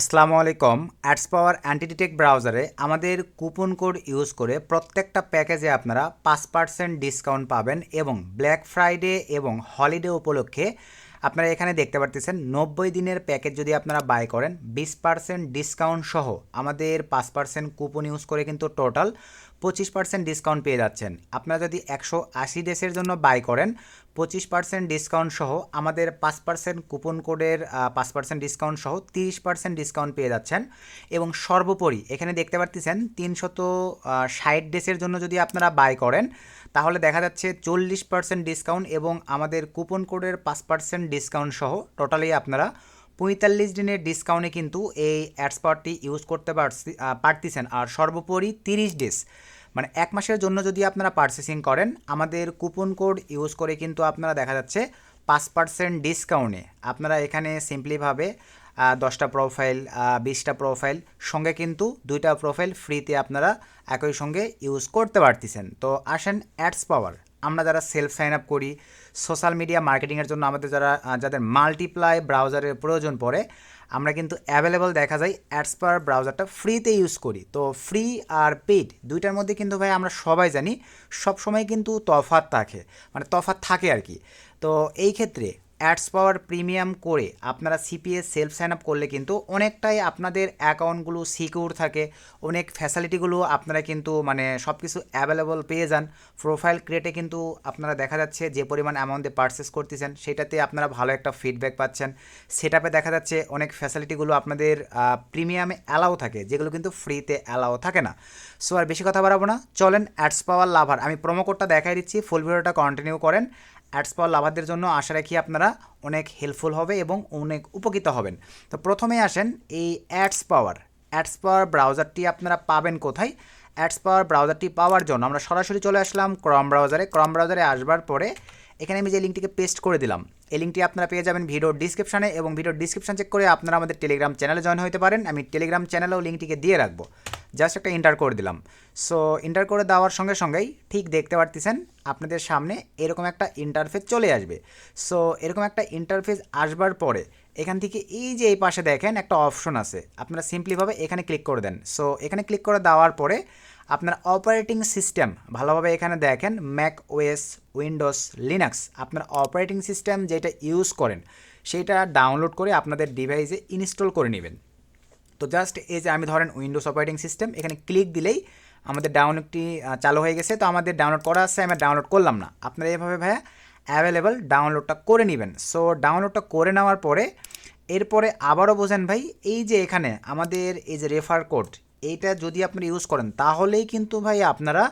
আসসালামু আলাইকুম। অ্যাডস পাওয়ার অ্যান্টিডিটেক ব্রাউজারে আমাদের কুপন কোড ইউজ করে প্রত্যেকটা প্যাকেজে আপনারা 5% ডিসকাউন্ট পাবেন এবং ব্ল্যাক ফ্রাইডে এবং হলিডে উপলক্ষে আপনারা এখানে দেখতে পারতেছেন 90 দিনের প্যাকেজ যদি আপনারা বাই করেন 20% ডিসকাউন্ট সহ আমাদের 5% কুপন ইউজ করে কিন্তু টোটাল 25% ডিসকাউন্ট পেয়ে যাচ্ছেন। আপনারা যদি 180 ডেসের জন্য বাই করেন 25% ডিসকাউন্ট সহ আমাদের 5% কুপন কোডের 5% ডিসকাউন্ট সহ 30% ডিসকাউন্ট পেয়ে যাচ্ছেন। এবং সর্বোপরি এখানে দেখতে পাচ্ছেন 360 ডেসের জন্য যদি আপনারা বাই করেন তাহলে দেখা যাচ্ছে 40% ডিসকাউন্ট এবং আমাদের কুপন কোডের 5% ডিসকাউন্ট সহ টোটালি আপনারা 45 দিনের ডিসকাউন্টে কিন্তু এই অ্যাডস পাওয়ারটি ইউজ করতে পারতেছেন। আর সর্বোপরি 30 ডেজ মানে এক মাসের জন্য যদি আপনারা পারচেসিং করেন আমাদের কুপন কোড ইউজ করে কিন্তু আপনারা দেখা যাচ্ছে 5% ডিসকাউন্টে আপনারা এখানে সিম্পলিভাবে 10টা প্রোফাইল 20টা প্রোফাইল সঙ্গে কিন্তু 2টা প্রোফাইল ফ্রিতে আপনারা একই সঙ্গে ইউজ করতে পারতেছেন। তো আসেন অ্যাডস পাওয়ার আমরা যারা সেলফ সাইন আপ করি সোশ্যাল মিডিয়া মার্কেটিংয়ের জন্য আমাদের যাদের মাল্টিপ্লাই ব্রাউজারের প্রয়োজন পড়ে আমরা কিন্তু অ্যাভেলেবল দেখা যায় অ্যাডস পাওয়ার ব্রাউজারটা ফ্রিতে ইউজ করি। তো ফ্রি আর পেইড দুইটার মধ্যে কিন্তু ভাই আমরা সবাই জানি সব সময় কিন্তু তফাৎ থাকে আর কি। তো এই ক্ষেত্রে অ্যাডস পাওয়ার প্রিমিয়াম করে আপনারা সিপিএস সেলফ সাইন আপ করলে কিন্তু অনেকটাই আপনাদের অ্যাকাউন্টগুলো সিকিউর থাকে, অনেক ফ্যাসিলিটিগুলো আপনারা কিন্তু মানে সব কিছু অ্যাভেলেবল পেয়ে যান। প্রোফাইল ক্রিয়েটে কিন্তু আপনারা দেখা যাচ্ছে যে পরিমাণ অ্যামাউন্টে পারচেস করতেছেন সেটাতে আপনারা ভালো একটা ফিডব্যাক পাচ্ছেন। সেটআপে দেখা যাচ্ছে অনেক ফ্যাসিলিটিগুলো আপনাদের প্রিমিয়ামে অ্যালাউ থাকে যেগুলো কিন্তু ফ্রিতে অ্যালাউ থাকে না। সো আর বেশি কথা বাড়াবো না, চলেন অ্যাডস পাওয়ার লাভার আমি প্রোমো কোডটা দেখাই দিচ্ছি, ফুল ভিডিওটা কন্টিনিউ করেন। অ্যাডস পাওয়ার লাভারদের জন্য আশা রাখি আপনারা অনেক হেল্পফুল হবে এবং অনেক উপকৃত হবেন। তো প্রথমে আসেন এই অ্যাডস পাওয়ার ব্রাউজারটি আপনারা পাবেন কোথায়। অ্যাডস পাওয়ার ব্রাউজারটি পাওয়ার জন্য আমরা সরাসরি চলে আসলাম ক্রম ব্রাউজারে আসবার পরে এখানে আমি যে লিঙ্কটিকে পেস্ট করে দিলাম এই লিঙ্কটি আপনারা পেয়ে যাবেন ভিডিওর ডিসক্রিপশানে এবং ভিডিওর ডিসক্রিপশান চেক করে আপনারা আমাদের টেলিগ্রাম চ্যানেলে জয়েন হতে পারেন। আমি টেলিগ্রাম চ্যানেলেও লিঙ্কটিকে দিয়ে রাখবো, জাস্ট একটা এন্টার করে দিলাম। সো এন্টার করে দেওয়ার সঙ্গে সঙ্গেই ঠিক দেখতে পারতেছেন আপনাদের সামনে এরকম একটা ইন্টারফেস চলে আসবে। সো এরকম একটা ইন্টারফেস আসবার পরে এখান থেকে এই যে এই পাশে দেখেন একটা অপশন আছে, আপনারা সিম্পলিভাবে এখানে ক্লিক করে দেন। সো এখানে ক্লিক করে দেওয়ার পরে আপনার অপারেটিং সিস্টেম ভালোভাবে এখানে দেখেন ম্যাক ওএস উইন্ডোজ লিনাক্স আপনার অপারেটিং সিস্টেম যেটা ইউজ করেন সেইটা ডাউনলোড করে আপনাদের ডিভাইসে ইনস্টল করে নেবেন। তো জাস্ট এই যে আমি ধরেন উইন্ডোজ অপারেটিং সিস্টেম এখানে ক্লিক দিলেই আমাদের ডাউনলোডটি চালু হয়ে গেছে। তো আমাদের ডাউনলোড করা আছে, আমি ডাউনলোড করলাম না, আপনারা এভাবে ভাইয়া অ্যাভেলেবল ডাউনলোডটা করে নেবেন। সো ডাউনলোডটা করে নেওয়ার পরে এরপরে আবারও বোঝেন ভাই এই যে এখানে আমাদের এই যে রেফার কোড এইটা যদি আপনারা ইউজ করেন তাহলেই কিন্তু ভাই আপনারা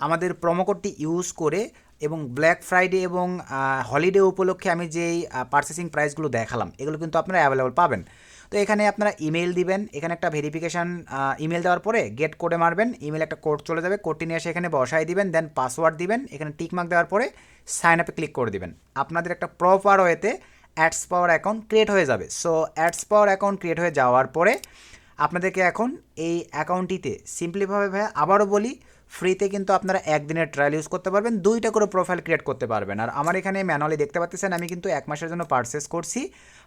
আমাদের প্রোমো কোডটি ইউজ করে এবং ব্ল্যাক ফ্রাইডে এবং হলিডে উপলক্ষে আমি যেই পারচেসিং প্রাইসগুলো দেখালাম এগুলো কিন্তু আপনারা অ্যাভেলেবল পাবেন। তো এখানে আপনারা ইমেল দিবেন, এখানে একটা ভেরিফিকেশান ইমেল দেওয়ার পরে গেট কোডে মারবেন, ইমেল একটা কোড চলে যাবে, কোডটি নিয়ে এসে এখানে বসাই দিবেন, দেন পাসওয়ার্ড দিবেন, এখানে টিকমার্ক দেওয়ার পরে সাইন আপে ক্লিক করে দিবেন। আপনাদের একটা প্রপার ওয়েতে অ্যাডস পাওয়ার অ্যাকাউন্ট ক্রিয়েট হয়ে যাবে। সো অ্যাডস পাওয়ার অ্যাকাউন্ট ক্রিয়েট হয়ে যাওয়ার পরে আপনাদেরকে এখন এই অ্যাকাউন্টটিতে সিম্পলিভাবে ভাই আবারও বলি ফ্রিতে কিন্তু আপনারা একদিনের ট্রায়াল ইউজ করতে পারবেন, 2টা করে প্রোফাইল ক্রিয়েট করতে পারবেন। আর আমার এখানে ম্যানুয়ালি দেখতে পাচ্ছেন আমি কিন্তু এক মাসের জন্য পারচেস করছি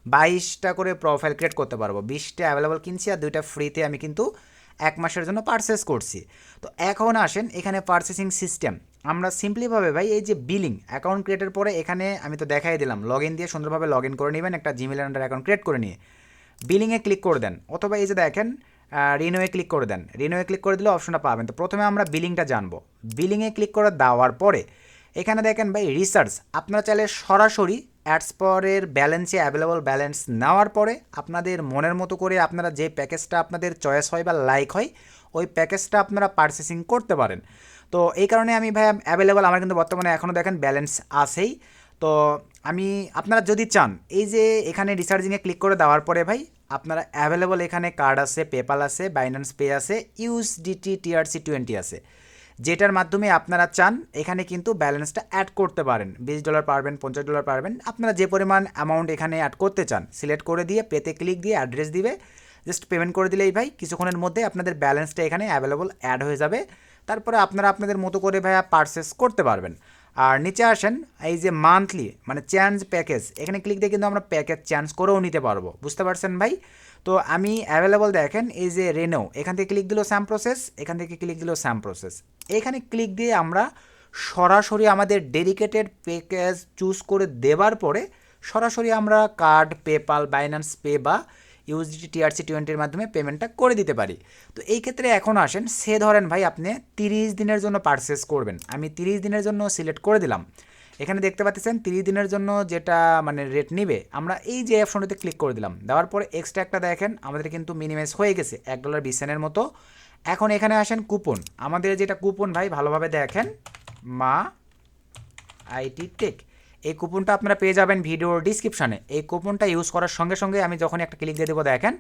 22টা করে প্রোফাইল ক্রিয়েট করতে পারবো, 20টা অ্যাভেলেবল কিনছি আর 2টা ফ্রিতে আমি কিন্তু এক মাসের জন্য পারচেস করছি। তো এখন আসেন এখানে পারচেসিং সিস্টেম আমরা সিম্পলিভাবে ভাই এই যে বিলিং অ্যাকাউন্ট ক্রিয়েটের পরে এখানে আমি তো দেখাই দিলাম লগ ইন দিয়ে সুন্দরভাবে লগ ইন করে নেবেন একটা জিমেল আন্ডার অ্যাকাউন্ট ক্রিয়েট করে নিয়ে বিলিংয়ে ক্লিক করে দেন, অথবা এই যে দেখেন রিনোয়ে ক্লিক করে দেন, রিনোয়ে ক্লিক করে দিলে অপশনটা পাবেন। তো প্রথমে আমরা বিলিংটা জানবো, বিলিংয়ে ক্লিক করে দেওয়ার পরে এখানে দেখেন ভাই রিসার্চ আপনারা চাইলে সরাসরি অ্যাডস পাওয়ারের ব্যালেন্সে অ্যাভেলেবল ব্যালেন্স নেওয়ার পরে আপনাদের মনের মতো করে আপনারা যে প্যাকেজটা আপনাদের চয়েস হয় বা লাইক হয় ওই প্যাকেজটা আপনারা পারচেসিং করতে পারেন। তো এই কারণে আমি ভাই অ্যাভেলেবল আমার কিন্তু বর্তমানে এখনও দেখেন ব্যালেন্স আছেই। তো আমি আপনারা যদি চান এই যে এখানে রিসার্চিংয়ে ক্লিক করে দেওয়ার পরে ভাই আপনারা অ্যাভেলেবল এখানে কার্ড আছে, পেপাল আছে, বাইন্যান্স পে আছে, ইউএসডিটি TRC20 আছে, যেটার মাধ্যমে আপনারা চান এখানে কিন্তু ব্যালেন্সটা অ্যাড করতে পারেন। $20 পারবেন, $50 পারবেন, আপনারা যে পরিমাণ অ্যামাউন্ট এখানে অ্যাড করতে চান সিলেক্ট করে দিয়ে পেতে ক্লিক দিয়ে অ্যাড্রেস দিবে, জাস্ট পেমেন্ট করে দিলেই ভাই কিছুক্ষণের মধ্যে আপনাদের ব্যালেন্সটা এখানে অ্যাভেলেবল অ্যাড হয়ে যাবে। তারপরে আপনারা আপনাদের মতো করে ভাইয়া পারচেস করতে পারবেন। আর নিচে আসেন এই যে মান্থলি মানে চেঞ্জ প্যাকেজ এখানে ক্লিক দিয়ে কিন্তু আমরা প্যাকেজ চেঞ্জ করেও নিতে পারবো, বুঝতে পারছেন ভাই। তো আমি অ্যাভেলেবল দেখেন এই যে রেনো, এখান থেকে ক্লিক দিল স্যাম প্রসেস, এখান থেকে ক্লিক দিল স্যাম প্রসেস। এখানে ক্লিক দিয়ে আমরা সরাসরি আমাদের ডেডিকেটেড প্যাকেজ চুজ করে দেওয়ার পরে সরাসরি আমরা কার্ড, পেপাল, বাইন্যান্স পে বা ইউএসডিটি TRC20 মাধ্যমে পেমেন্টটা করে দিতে পারি। তো এই ক্ষেত্রে এখন আসেন, সে ধরেন ভাই আপনি 30 দিনের জন্য পারচেস করবেন, আমি 30 দিনের জন্য সিলেক্ট করে দিলাম। এখানে দেখতে পাচ্ছেন 30 দিনের জন্য যেটা মানে রেট নিবে, আমরা এই যে অপশনটিতে ক্লিক করে দিলাম। দেওয়ার পরে এক্সট্রা একটা দেখেন আমাদের কিন্তু মিনিমাইজ হয়ে গেছে $1.20 মতো। এখন এখানে আসেন কুপন, আমাদের যেটা কুপন ভাই ভালোভাবে দেখেন, মা আইটি টেক, এই কুপনটা আপনারা পেয়ে যাবেন ভিডিওর ডিসক্রিপশানে। এই কুপনটা ইউজ করার সঙ্গে সঙ্গে আমি যখন একটা ক্লিক দিয়ে দেবো দেখেন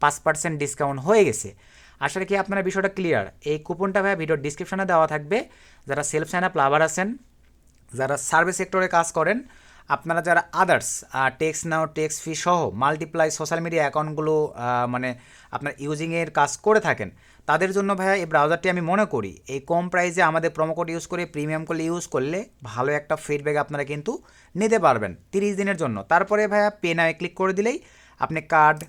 5% ডিসকাউন্ট হয়ে গেছে। আসলে কি আপনারা বিষয়টা ক্লিয়ার? এই কুপনটা ভাই ভিডিওর ডিসক্রিপশানে দেওয়া থাকবে। যারা সেলফ সাইন আপ লাভার আছেন, যারা সার্ভিস সেক্টরে কাজ করেন, আপনারা যারা আদার্স টেক্স নাও, টেক্স ফি সহ মাল্টিপ্লাই সোশ্যাল মিডিয়া অ্যাকাউন্টগুলো মানে আপনার ইউজিংয়ের কাজ করে থাকেন, তাদের জন্য ভাইয়া এই ব্রাউজারটি আমি মনে করি এই কম প্রাইসে আমাদের প্রোমোকোড ইউজ করে প্রিমিয়াম করলে ইউজ করলে ভালো একটা ফিডব্যাক আপনারা কিন্তু নিতে পারবেন 30 দিনের জন্য। তারপরে ভাইয়া পে নাও ক্লিক করে দিলেই আপনি কার্ড,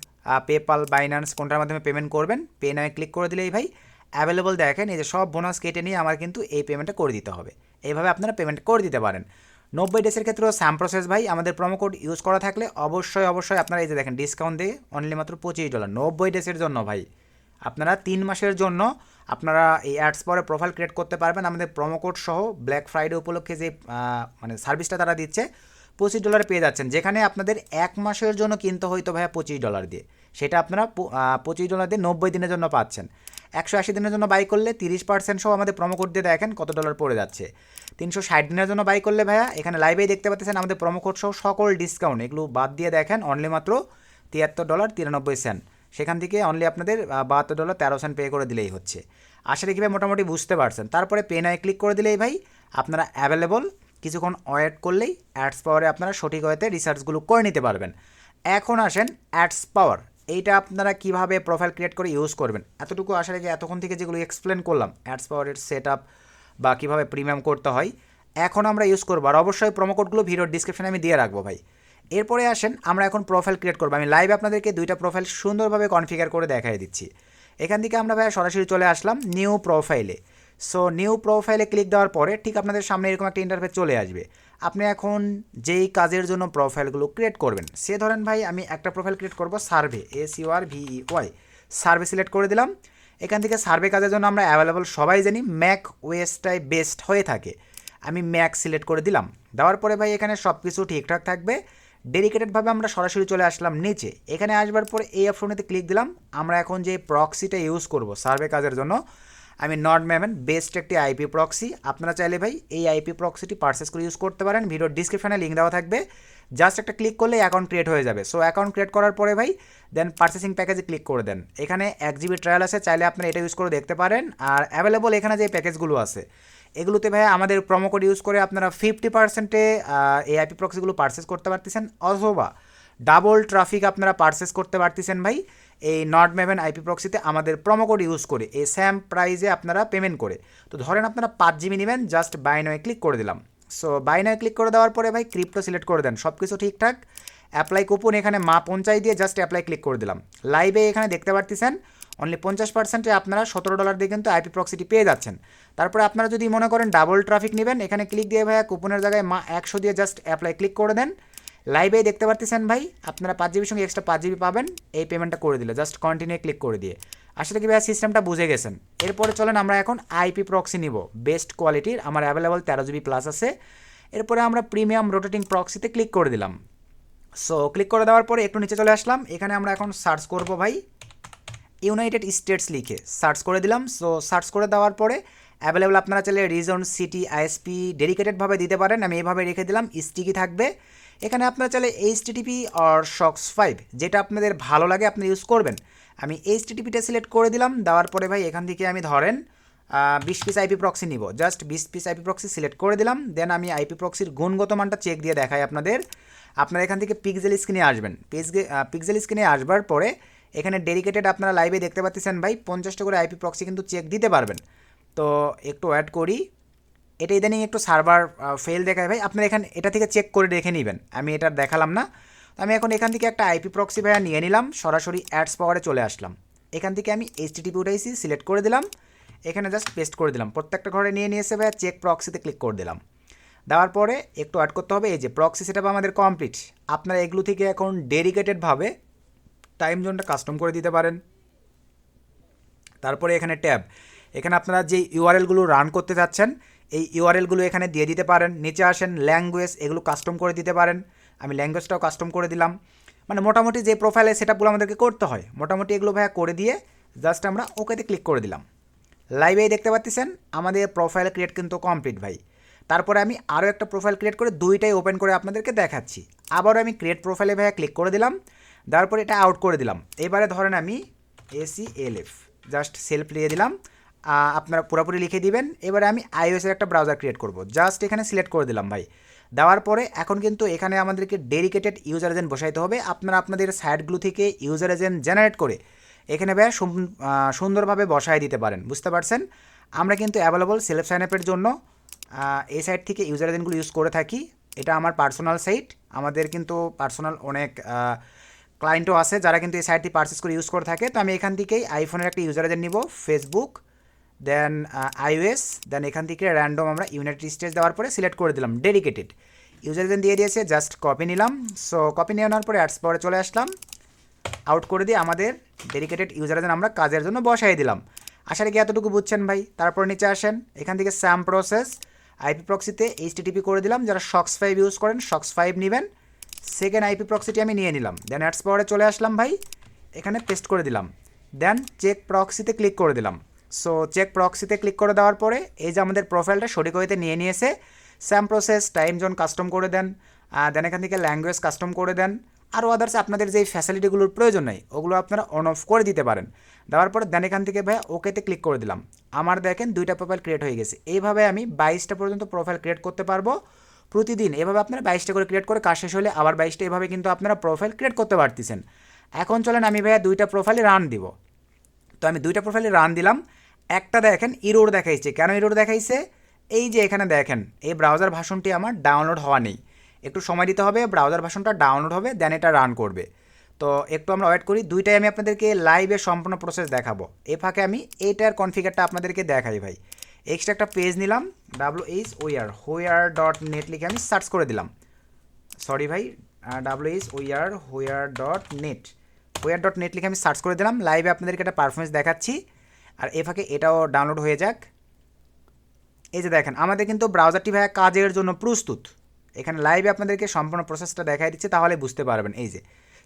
পেপাল, বাইন্যান্স কোনটার মাধ্যমে পেমেন্ট করবেন, পে নাও ক্লিক করে দিলেই ভাই অ্যাভেলেবল দেখেন এই যে সব বোনাস কেটে নিয়ে আমার কিন্তু এই পেমেন্টটা করে দিতে হবে। এইভাবে আপনারা পেমেন্ট করে দিতে পারেন। 90 ডেসের ক্ষেত্রেও স্যাম প্রসেস ভাই, আমাদের প্রোমো কোড ইউজ করা থাকলে অবশ্যই আপনারা এই যে দেখেন ডিসকাউন্ট দিয়ে অনলি মাত্র $25 90 ডেসের জন্য ভাই। আপনারা 3 মাসের জন্য আপনারা এই অ্যাডস পরে প্রোফাইল ক্রিয়েট করতে পারবেন আমাদের প্রোমো কোড সহ। ব্ল্যাক ফ্রাইডে উপলক্ষে যে মানে সার্ভিসটা তারা দিচ্ছে $25 পেয়ে যাচ্ছেন, যেখানে আপনাদের 1 মাসের জন্য কিনতে হয়তো ভাইয়া $25 দিয়ে, সেটা আপনারা $25 দিয়ে 90 দিনের জন্য পাচ্ছেন। 180 দিনের জন্য বাই করলে 30% সহ আমাদের প্রোমো কোড দিয়ে দেখেন কত ডলার পড়ে যাচ্ছে। 360 দিনের জন্য বাই করলে ভাইয়া এখানে লাইভেই দেখতে পাচ্ছেন আমাদের প্রোমো কোড সহ সকল ডিসকাউন্ট এগুলো বাদ দিয়ে দেখেন অনলি মাত্র $73.93। সেখান থেকে অনলি আপনাদের $72.13 পে করে দিলেই হচ্ছে। আশা রাখি ভাই মোটামুটি বুঝতে পারছেন। তারপরে পে নাও ক্লিক করে দিলেই ভাই আপনারা অ্যাভেলেবল, কিছুক্ষণ ওয়েট করলেই অ্যাডস পাওয়ারে আপনারা সঠিক ওয়েতে রিসার্চগুলো করে নিতে পারবেন। এখন আসেন অ্যাডস পাওয়ার, এইটা আপনারা কিভাবে প্রোফাইল ক্রিয়েট করে ইউজ করবেন, এতটুকু আশা রাখি এতক্ষণ থেকে যেগুলো এক্সপ্লেন করলাম অ্যাডস পাওয়ারের সেট আপ বা কীভাবে প্রিমিয়াম করতে হয়, এখন আমরা ইউজ করবো। আর অবশ্যই প্রোমো কোডগুলো ভিডিওর ডিসক্রিপশনে আমি দিয়ে রাখবো ভাই। এরপরে আসেন আমরা এখন প্রোফাইল ক্রিয়েট করবো। আমি লাইভ আপনাদেরকে 2টা প্রোফাইল সুন্দরভাবে কনফিগার করে দেখাই দিচ্ছি। এখান থেকে আমরা ভাই সরাসরি চলে আসলাম নিউ প্রোফাইলে। সো নিউ প্রোফাইলে ক্লিক দেওয়ার পরে ঠিক আপনাদের সামনে এরকম একটা ইন্টারফেস চলে আসবে। আপনি এখন যেই কাজের জন্য প্রোফাইলগুলো ক্রিয়েট করবেন, সে ধরেন ভাই আমি একটা প্রোফাইল ক্রিয়েট করবো সার্ভে, SURVEY, সার্ভে সিলেক্ট করে দিলাম। এখান থেকে সার্ভে কাজের জন্য আমরা অ্যাভেলেবল সবাই জানি ম্যাক ওয়েসটাই বেস্ট হয়ে থাকে, আমি ম্যাক সিলেক্ট করে দিলাম। দেওয়ার পরে ভাই এখানে সব কিছু ঠিকঠাক থাকবে। ডেডিকেটেডভাবে আমরা সরাসরি চলে আসলাম নিচে। এখানে আসবার পরে এই অপশনেতে ক্লিক দিলাম। আমরা এখন যে প্রক্সিটা ইউজ করব সার্ভে কাজের জন্য, আমি নট ম্যামেন বেস্ট একটি আইপি প্রক্সি, আপনারা চাইলে ভাই এই আইপি প্রক্সিটি পারচেস করে ইউজ করতে পারেন। ভিডিওর ডিসক্রিপশনে লিঙ্ক দেওয়া থাকবে, জাস্ট একটা ক্লিক করলে অ্যাকাউন্ট ক্রিয়েট হয়ে যাবে। সো অ্যাকাউন্ট ক্রিয়েট করার পরে ভাই দেন পারচেসিং প্যাকেজে ক্লিক করে দেন। এখানে 1 GB ট্রায়াল আছে, চাইলে আপনারা এটা ইউজ করে দেখতে পারেন। আর অ্যাভেলেবল এখানে যে প্যাকেজগুলো আছে এগুলোতে ভাই আমাদের প্রোমো কোড ইউজ করে আপনারা 50%-এ এই আইপি প্রক্সিগুলো পারচেস করতে পারতেছেন, অথবা ডাবল ট্রাফিক আপনারা পারচেস করতে পারতেছেন ভাই এই নট ম্যাভেন আইপি প্রক্সিতে আমাদের প্রোমো কোড ইউজ করে এই সেম প্রাইসে আপনারা পেমেন্ট করে। তো ধরেন আপনারা 5 GB নেবেন, জাস্ট বাই নাও ক্লিক করে দিলাম। সো বাই নাও ক্লিক করে দেওয়ার পরে ভাই ক্রিপ্টো সিলেক্ট করে দেন, সব কিছু ঠিকঠাক। অ্যাপ্লাই কুপন এখানে মা পঞ্চাশ দিয়ে জাস্ট অ্যাপ্লাই ক্লিক করে দিলাম। লাইভে এখানে দেখতে পারতেছেন অনলি 50%-এ আপনারা $17 দিয়ে কিন্তু আইপি প্রক্সিটি পেয়ে যাচ্ছেন। তারপরে আপনারা যদি মনে করেন ডাবল ট্রাফিক নেবেন, এখানে ক্লিক দিয়ে ভাইয়া কুপনের জায়গায় মা 100 দিয়ে জাস্ট অ্যাপ্লাই ক্লিক করে দেন। লাইভে দেখতে পারতেছেন ভাই আপনারা 5 GB সঙ্গে এক্সট্রা 5 GB পাবেন এই পেমেন্টটা করে দিলে, জাস্ট কন্টিনিউ ক্লিক করে দিয়ে। আসলে কি ভাইয়া সিস্টেমটা বুঝে গেছেন? এরপরে চলেন আমরা এখন আইপি প্রক্সি নিব বেস্ট কোয়ালিটির, আমার অ্যাভেলেবল 13 GB প্লাস আছে। এরপরে আমরা প্রিমিয়াম রোটেটিং প্রক্সিতে ক্লিক করে দিলাম। সো ক্লিক করে দেওয়ার পরে একটু নিচে চলে আসলাম। এখানে আমরা এখন সার্চ করব ভাই ইউনাইটেড স্টেটস লিখে সার্চ করে দিলাম। সো সার্চ করে দেওয়ার পরে অ্যাভেলেবল আপনারা চাইলে রিজন, সিটি, আইএসপি ডেডিকেটেডভাবে দিতে পারেন, আমি এইভাবে রেখে দিলাম। স্টিকি থাকবে এখানে, আপনারা চাইলে HTTP অর SOCKS 5 যেটা আপনাদের ভালো লাগে আপনি ইউজ করবেন। আমি HTTPটা সিলেক্ট করে দিলাম। দেওয়ার পরে ভাই এখান থেকে আমি ধরেন 20 পিস আইপি প্রক্সি নিব, just 20 piece IP proxy select করে দিলাম। দেন আমি আইপি প্রক্সির গুণগত মানটা চেক দিয়ে দেখাই আপনাদের। আপনারা এখান থেকে পিক্সেল স্ক্রিনে আসবেন, পিক্সেল স্ক্রিনে আসবার পরে এখানে ডেডিকেটেড আপনারা লাইভে দেখতে পাচ্ছেন ভাই 50টা করে আইপি প্রক্সি কিন্তু চেক দিতে পারবেন। তো একটু অ্যাড করি, এটা ইদানিং একটু সার্ভার ফেল দেখায় ভাই, আপনারা এখানে এটা থেকে চেক করে দেখে নেবেন, আমি এটা দেখালাম না। তো আমি এখন এখান থেকে একটা আইপি প্রক্সি ভাইয়া নিয়ে নিলাম, সরাসরি অ্যাডস পাওয়ারে চলে আসলাম। এখান থেকে আমি এইচটিটিপি উঠাইছি, সিলেক্ট করে দিলাম, এখানে জাস্ট পেস্ট করে দিলাম। প্রত্যেকটা ঘরে নিয়ে এসে ভাইয়া চেক প্রক্সিতে ক্লিক করে দিলাম। দেওয়ার পরে একটু অ্যাড করতে হবে। এই যে প্রক্সি সেটআপ আমাদের কমপ্লিট। আপনারা এগুলো থেকে এখন ডেডিকেটেডভাবে টাইম জোনটা কাস্টম করে দিতে পারেন। তারপরে এখানে ট্যাব, এখানে আপনারা যে ইউআরএলগুলো রান করতে চাচ্ছেন এই ইউআরএলগুলো এখানে দিয়ে দিতে পারেন। নিচে আসেন ল্যাঙ্গুয়েজ, এগুলো কাস্টম করে দিতে পারেন। আমি ল্যাঙ্গুয়েজটাও কাস্টম করে দিলাম। মানে মোটামুটি যে প্রোফাইলে সেটআপগুলো আমাদেরকে করতে হয় মোটামুটি এগুলো ভাইয়া করে দিয়ে জাস্ট আমরা ওকেতে ক্লিক করে দিলাম। লাইভেই দেখতে পাচ্ছেন আমাদের প্রোফাইল ক্রিয়েট কিন্তু কমপ্লিট ভাই। তারপরে আমি আরও একটা প্রোফাইল ক্রিয়েট করে দুইটাই ওপেন করে আপনাদেরকে দেখাচ্ছি। আবারও আমি ক্রিয়েট প্রোফাইলে ভাইয়া ক্লিক করে দিলাম, দেওয়ার পরে এটা আউট করে দিলাম। এবারে ধরেন আমি ACLF জাস্ট সেলফ লিখে দিলাম, আপনারা পুরোপুরি লিখে দিবেন। এবারে আমি iOS-এর একটা ব্রাউজার ক্রিয়েট করব, জাস্ট এখানে সিলেক্ট করে দিলাম ভাই। দেওয়ার পরে এখন কিন্তু এখানে আমাদেরকে ডেডিকেটেড ইউজার এজেন্ট বসাইতে হবে। আপনারা আপনাদের সাইটগুলো থেকে ইউজার এজেন্ট জেনারেট করে এখানে ভাইয়া সুন্দরভাবে বসায় দিতে পারেন। বুঝতে পারছেন? আমরা কিন্তু অ্যাভেলেবল সেলফ সাইন আপের জন্য এই সাইট থেকে ইউজার এজেন্টগুলো ইউজ করে থাকি। এটা আমার পার্সোনাল সাইট, আমাদের কিন্তু পার্সোনাল অনেক ক্লায়েন্টও আছে যারা কিন্তু এই সাইটটি পারচেস করে ইউজ করে থাকে। তো আমি এখান থেকেই আইফোনের একটা ইউজার এজেন্ট নিব, ফেসবুক, দেন iOS, দেন এখান থেকে র্যান্ডম আমরা ইউনাইটেড স্টেটস দেওয়ার পরে সিলেক্ট করে দিলাম ডেডিকেটেড ইউজার এজেন্ট দিয়ে দিয়েছে। জাস্ট কপি নিলাম। সো কপি নিয়ে নেওয়ার পরে অ্যাডস পাওয়ারে চলে আসলাম, আউট করে দিয়ে আমাদের ডেডিকেটেড ইউজার এজেন্ট আমরা কাজের জন্য বসাই দিলাম। আশা রেখে এতটুকু বুঝছেন ভাই। তারপর নিচে আসেন, এখান থেকে স্যাম প্রসেস আইপি প্রক্সিতে এইচটিটিপি করে দিলাম। যারা শক্স 5 ইউজ করেন শক্স 5 নেবেন। সেকেন্ড আইপি প্রক্সিটি আমি নিয়ে নিলাম, দেন অ্যাডস পাওয়ারে চলে আসলাম ভাই, এখানে পেস্ট করে দিলাম, দেন চেক প্রক্সিতে ক্লিক করে দিলাম। সো চেক প্রক্সিতে ক্লিক করে দেওয়ার পরে এই যে আমাদের প্রোফাইলটা সঠিক হইতে নিয়ে নিয়েছে। Sam process time zone custom করে দেন, দেন এখান থেকে ল্যাঙ্গুয়েজ কাস্টম করে দেন। আরও আদার্স আপনাদের যেই ফ্যাসিলিটিগুলোর প্রয়োজন নেই ওগুলো আপনারা অন অফ করে দিতে পারেন। দেওয়ার পরে দেন এখান থেকে ভাই ওকেতে ক্লিক করে দিলাম। আমার দেখেন 2টা প্রোফাইল ক্রিয়েট হয়ে গেছে। এইভাবে আমি 22টা পর্যন্ত প্রোফাইল ক্রিয়েট করতে পারবো প্রতিদিন। এভাবে আপনারা 22টা করে ক্রিয়েট করে কাজ শেষ হলে আবার 22টা এভাবে কিন্তু আপনারা প্রোফাইল ক্রিয়েট করতে পারতেছেন। এখন চলেন আমি ভাইয়া 2টা প্রোফাইলে রান দিব। তো আমি 2টা প্রোফাইলে রান দিলাম। একটা দেখেন ইরোর দেখাইছে। কেন ইরোর দেখাইছে? এই যে এখানে দেখেন এই ব্রাউজার ভার্সনটি আমার ডাউনলোড হওয়া নেই, একটু সময় দিতে হবে, ব্রাউজার ভার্সনটা ডাউনলোড হবে, দেন এটা রান করবে। তো একটু আমরা ওয়েট করি। দুইটাই আমি আপনাদেরকে লাইভে সম্পূর্ণ প্রসেস দেখাবো। এই ফাঁকে আমি এইটার কনফিগারটা আপনাদেরকে দেখাই ভাই। এক্সট্রা একটা পেজ নিলাম, WHOYAR লিখে আমি সার্চ করে দিলাম। সরি ভাই, WHOYAR.net লিখে আমি সার্চ করে দিলাম। লাইভে আপনাদেরকে একটা পারফরমেন্স দেখাচ্ছি। আর এ ফাঁকে এটাও ডাউনলোড হয়ে যাক। এই যে দেখেন আমাদের কিন্তু ব্রাউজারটি ভাইয়া কাজের জন্য প্রস্তুত। এখানে লাইভে আপনাদেরকে সম্পূর্ণ প্রসেসটা দেখাই দিচ্ছে, তাহলে বুঝতে পারবেন। এই যে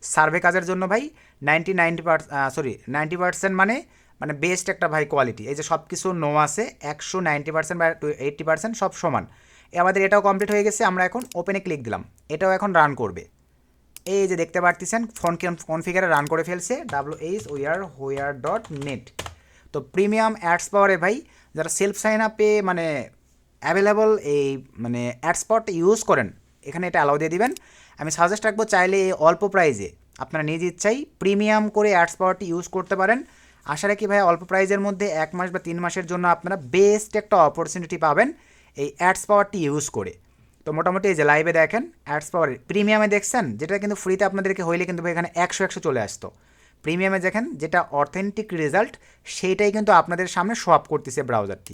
সার্ভে কাজের জন্য ভাই 90% মানে বেস্ট একটা ভাই কোয়ালিটি। এই যে সব কিছু নো আছে, 190% বা 80% সব সমান। আমাদের এটাও কমপ্লিট হয়ে গেছে। আমরা এখন ওপেনে ক্লিক দিলাম, এটাও এখন রান করবে। এই যে দেখতে পাচ্ছেন ফোন কনফিগারে রান করে ফেলছে WHOYAR.net। তো প্রিমিয়াম অ্যাডস পাওয়ারে ভাই যারা সেলফ সাইন আপে মানে অ্যাভেলেবল এই মানে অ্যাডস্পট ইউজ করেন এখানে এটা অ্যালাউ দিয়ে দিবেন। আমি সাজেস্ট রাখবো চাইলে অল্প প্রাইজে আপনারা নিজ ইচ্ছাই প্রিমিয়াম করে অ্যাডস পাওয়ারটি ইউজ করতে পারেন। আশা রাখি ভাই অল্প প্রাইজের মধ্যে 1 মাস বা 3 মাসের জন্য আপনারা বেস্ট একটা অপরচুনিটি পাবেন এই অ্যাডস পাওয়ারটি ইউজ করে। তো মোটামুটি এই যে লাইভে দেখেন অ্যাডস পাওয়ার প্রিমিয়ামে দেখছেন, যেটা কিন্তু ফ্রিতে আপনাদেরকে হইলে কিন্তু এখানে 100 চলে আসতো। প্রিমিয়ামে দেখেন যেটা অথেন্টিক রেজাল্ট সেইটাই কিন্তু আপনাদের সামনে শো আপ করতেছে ব্রাউজারটি।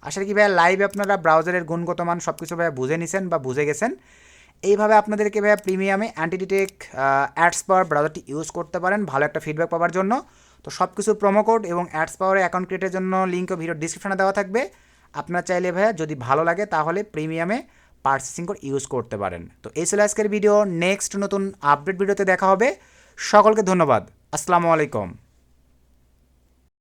আশা করি ভাইয়া লাইভে আপনারা ব্রাউজারের গুণগত মান সব কিছু ভাইয়া বুঝে নিছেন বা বুঝে গেছেন। এইভাবে আপনাদেরকে ভাইয়া প্রিমিয়ামে অ্যান্টিডিটেক অ্যাডস পাওয়ার ব্রাউজারটি ইউজ করতে পারেন ভালো একটা ফিডব্যাক পাওয়ার জন্য। তো সব কিছু প্রোমো কোড এবং অ্যাডস পাওয়ারে অ্যাকাউন্ট ক্রিয়েটের জন্য লিঙ্কও ভিডিও ডিসক্রিপশনে দেওয়া থাকবে। আপনারা চাইলে ভাইয়া যদি ভালো লাগে তাহলে প্রিমিয়ামে পারচেসিং করে ইউজ করতে পারেন। তো এই ছিল আজকের ভিডিও। নেক্সট নতুন আপডেট ভিডিওতে দেখা হবে। সকলকে ধন্যবাদ। আসসালামু আলাইকুম।